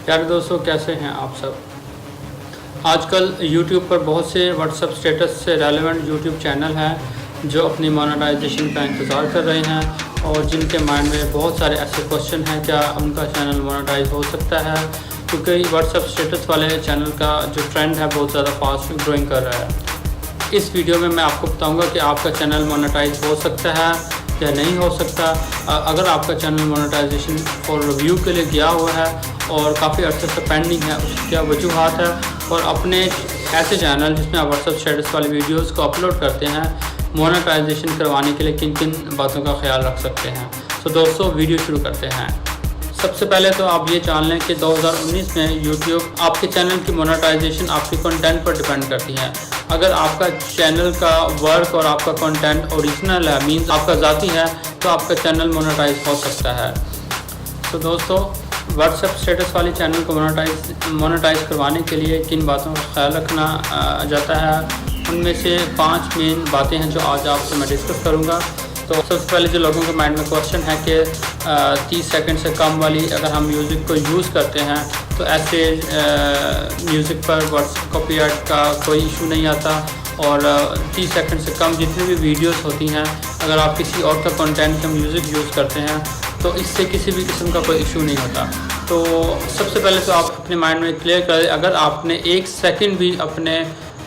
प्यारे दोस्तों, कैसे हैं आप सब। आजकल YouTube पर बहुत से व्हाट्सएप स्टेटस से रेलेवेंट YouTube चैनल हैं जो अपनी मोनेटाइजेशन का इंतज़ार कर रहे हैं और जिनके माइंड में बहुत सारे ऐसे क्वेश्चन हैं, क्या उनका चैनल मोनेटाइज हो सकता है, क्योंकि व्हाट्सएप स्टेटस वाले चैनल का जो ट्रेंड है बहुत ज़्यादा फास्ट ग्रोइंग कर रहा है। इस वीडियो में मैं आपको बताऊंगा कि आपका चैनल मोनेटाइज हो सकता है या नहीं हो सकता। अगर आपका चैनल मोनेटाइजेशन फॉर रिव्यू के लिए गया हुआ है और काफ़ी अर्से से पेंडिंग है, उसकी क्या वजूहत है, और अपने ऐसे चैनल जिसमें आप व्हाट्सएप स्टेटस वाली वीडियोस को अपलोड करते हैं, मोनेटाइजेशन करवाने के लिए किन किन बातों का ख्याल रख सकते हैं। तो दोस्तों, वीडियो शुरू करते हैं। सबसे पहले तो आप ये जान लें कि 2019 में यूट्यूब आपके चैनल की मोनेटाइजेशन आपके कंटेंट पर डिपेंड करती है। अगर आपका चैनल का वर्क और आपका कंटेंट ओरिजिनल है, मींस आपका ज़ाती है, तो आपका चैनल मोनेटाइज हो सकता है। तो दोस्तों, व्हाट्सएप स्टेटस वाले चैनल को मोनेटाइज करवाने के लिए किन बातों का ख्याल रखना जाता है, उनमें से 5 मेन बातें हैं जो आज आपसे मैं डिस्कस करूँगा। तो सबसे पहले जो लोगों के माइंड में क्वेश्चन है कि 30 सेकंड से कम वाली अगर हम म्यूज़िक को यूज़ करते हैं तो ऐसे म्यूज़िक पर व्हाट्सएप कॉपीराइट का कोई इशू नहीं आता, और 30 सेकंड से कम जितनी भी वीडियोस होती हैं, अगर आप किसी और का कंटेंट का म्यूज़िक यूज़ करते हैं तो इससे किसी भी किस्म का कोई इशू नहीं होता। तो सबसे पहले तो आप अपने माइंड में क्लियर करें, अगर आपने 1 सेकंड भी अपने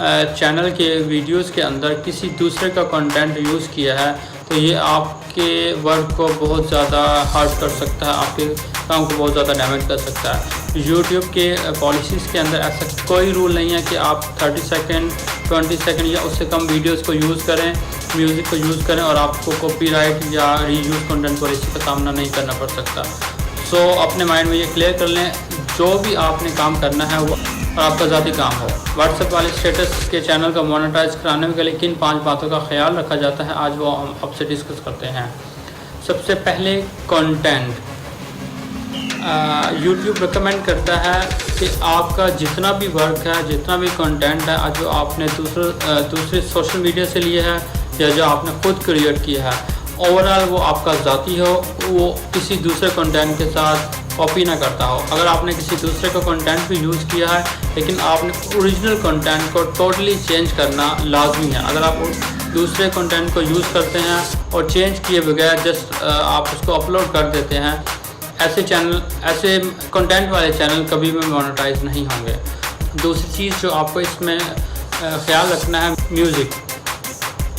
चैनल के वीडियोस के अंदर किसी दूसरे का कंटेंट यूज़ किया है तो ये आपके वर्क को बहुत ज़्यादा हर्ट कर सकता है, आपके काम को बहुत ज़्यादा डैमेज कर सकता है। यूट्यूब के पॉलिसीज़ के अंदर ऐसा कोई रूल नहीं है कि आप 30 सेकंड 20 सेकंड या उससे कम वीडियोस को यूज़ करें, म्यूज़िक को यूज़ करें और आपको कॉपीराइट या रीयूज़ कंटेंट पॉलिसी का सामना नहीं करना पड़ सकता। सो अपने माइंड में ये क्लियर कर लें, जो भी आपने काम करना है वो और आपका ज़ाती काम हो। व्हाट्सएप वाले स्टेटस के चैनल को मोनेटाइज कराने के लिए किन 5 बातों का ख्याल रखा जाता है, आज वो हम आपसे डिस्कस करते हैं। सबसे पहले कंटेंट। यूट्यूब रिकमेंड करता है कि आपका जितना भी वर्क है, जितना भी कंटेंट है, जो आपने दूसरे सोशल मीडिया से लिया है या जो आपने खुद क्रिएट किया है, ओवरऑल वो आपका ज़ाती हो, वो किसी दूसरे कंटेंट के साथ कॉपी ना करता हो। अगर आपने किसी दूसरे का कंटेंट भी यूज़ किया है लेकिन आपने ओरिजिनल कंटेंट को टोटली चेंज करना लाजमी है। अगर आप दूसरे कंटेंट को यूज़ करते हैं और चेंज किए बगैर जस्ट आप उसको अपलोड कर देते हैं, ऐसे कंटेंट वाले चैनल कभी भी मोनेटाइज नहीं होंगे। दूसरी चीज़ जो आपको इसमें ख्याल रखना है, म्यूज़िक।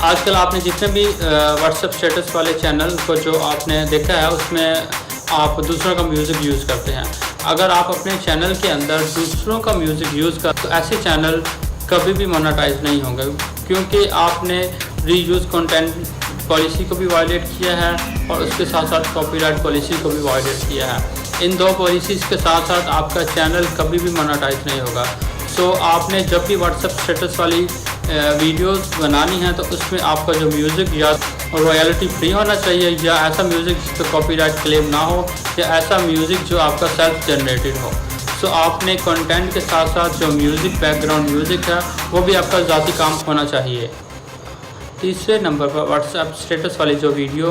आजकल आपने जितने भी व्हाट्सएप स्टेटस वाले चैनल को जो आपने देखा है उसमें आप दूसरों का म्यूज़िक यूज़ करते हैं। अगर आप अपने चैनल के अंदर दूसरों का म्यूज़िक यूज़ कर तो ऐसे चैनल कभी भी मोनेटाइज नहीं होंगे, क्योंकि आपने रीयूज़ कंटेंट पॉलिसी को भी वायलेट किया है और उसके साथ साथ कॉपीराइट पॉलिसी को भी वायलेट किया है। इन 2 पॉलिसीज़ के साथ साथ आपका चैनल कभी भी मोनेटाइज नहीं होगा। सो आपने जब भी व्हाट्सएप स्टेटस वाली वीडियोस बनानी है तो उसमें आपका जो म्यूज़िक या रॉयल्टी फ्री होना चाहिए, या ऐसा म्यूज़िक जिस पर कॉपीराइट क्लेम ना हो, या ऐसा म्यूज़िक जो आपका सेल्फ जनरेटेड हो। सो आपने कंटेंट के साथ साथ जो म्यूज़िक, बैकग्राउंड म्यूज़िक है, वो भी आपका ज़ाती काम होना चाहिए। तीसरे नंबर पर व्हाट्सएप स्टेटस वाली जो वीडियो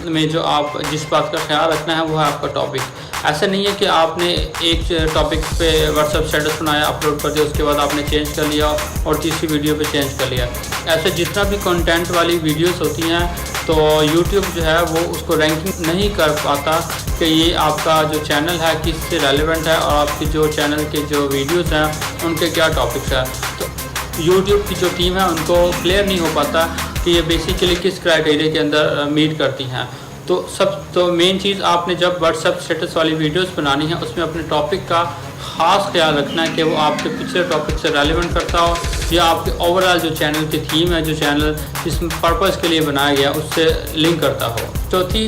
में जो आप जिस बात का ख्याल रखना है वो है आपका टॉपिक। ऐसा नहीं है कि आपने एक टॉपिक पे व्हाट्सएप स्टेटस बनाया, अपलोड कर दिया, उसके बाद आपने चेंज कर लिया और तीसरी वीडियो पे चेंज कर लिया। ऐसे जितना भी कंटेंट वाली वीडियोस होती हैं तो यूट्यूब जो है वो उसको रैंकिंग नहीं कर पाता कि ये आपका जो चैनल है किससे रेलेवेंट है और आपकी जो चैनल के जो वीडियोज़ हैं उनके क्या टॉपिक्स हैं। तो यूट्यूब की जो टीम है उनको क्लियर नहीं हो पाता कि ये बेसिकली किस क्राइटेरिया के अंदर मीट करती हैं। तो मेन चीज़ आपने जब व्हाट्सएप स्टेटस वाली वीडियोस बनानी है उसमें अपने टॉपिक का ख़ास ख्याल रखना है कि वो आपके पिछले टॉपिक से रेलेवेंट करता हो या आपके ओवरऑल जो चैनल की थीम है, जो चैनल जिस पर्पज़ के लिए बनाया गया उससे लिंक करता हो। चौथी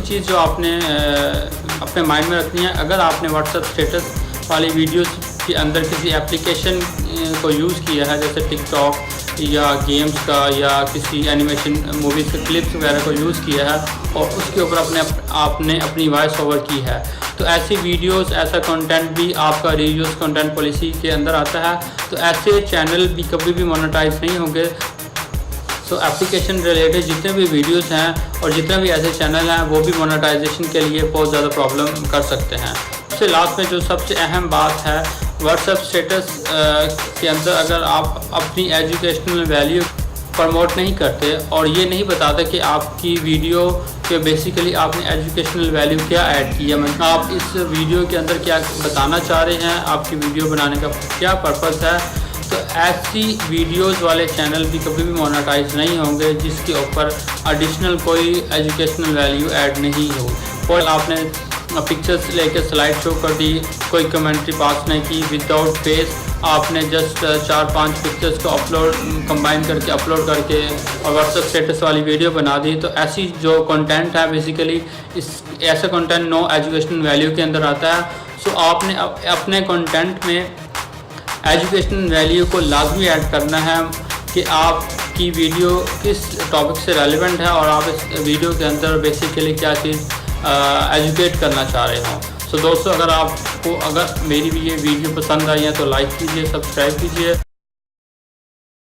चीज़ जो आपने अपने माइंड में रखनी है, अगर आपने व्हाट्सएप स्टेटस वाली वीडियोस के अंदर किसी एप्लीकेशन को यूज़ किया है, जैसे टिकटॉक या गेम्स का या किसी एनिमेशन मूवीज़ के क्लिप्स वगैरह को यूज़ किया है और उसके ऊपर आपने अपनी वॉइस ओवर की है, तो ऐसी वीडियोस, ऐसा कंटेंट भी आपका रीयूज़ कंटेंट पॉलिसी के अंदर आता है। तो ऐसे चैनल भी कभी भी मोनेटाइज नहीं होंगे। सो एप्लीकेशन रिलेटेड जितने भी वीडियोस हैं और जितने भी ऐसे चैनल हैं वो भी मोनेटाइजेशन के लिए बहुत ज़्यादा प्रॉब्लम कर सकते हैं। सबसे लास्ट में जो सबसे अहम बात है, व्हाट्सएप स्टेटस के अंदर अगर आप अपनी एजुकेशनल वैल्यू प्रमोट नहीं करते और ये नहीं बताते कि आपकी वीडियो के बेसिकली आपने एजुकेशनल वैल्यू क्या ऐड किया, मतलब आप इस वीडियो के अंदर क्या बताना चाह रहे हैं, आपकी वीडियो बनाने का क्या पर्पज़ है, तो ऐसी वीडियोस वाले चैनल भी कभी भी मोनेटाइज नहीं होंगे जिसके ऊपर एडिशनल कोई एजुकेशनल वैल्यू ऐड नहीं हो। और आपने पिक्चर्स लेके स्लाइड शो कर दी, कोई कमेंट्री पास नहीं की, विदाउट फेस आपने जस्ट 4-5 पिक्चर्स को कंबाइन करके अपलोड करके और व्हाट्सएप स्टेटस वाली वीडियो बना दी, तो ऐसी जो कंटेंट है बेसिकली ऐसा कंटेंट नो एजुकेशनल वैल्यू के अंदर आता है। सो आपने अपने कंटेंट में एजुकेशनल वैल्यू को लाजमी ऐड करना है कि आपकी वीडियो किस टॉपिक से रेलेवेंट है और आप इस वीडियो के अंदर बेसिकली क्या चीज़ एजुकेट करना चाह रहे हो। सो दोस्तों, अगर मेरी भी ये वीडियो पसंद आई है तो लाइक कीजिए, सब्सक्राइब कीजिए।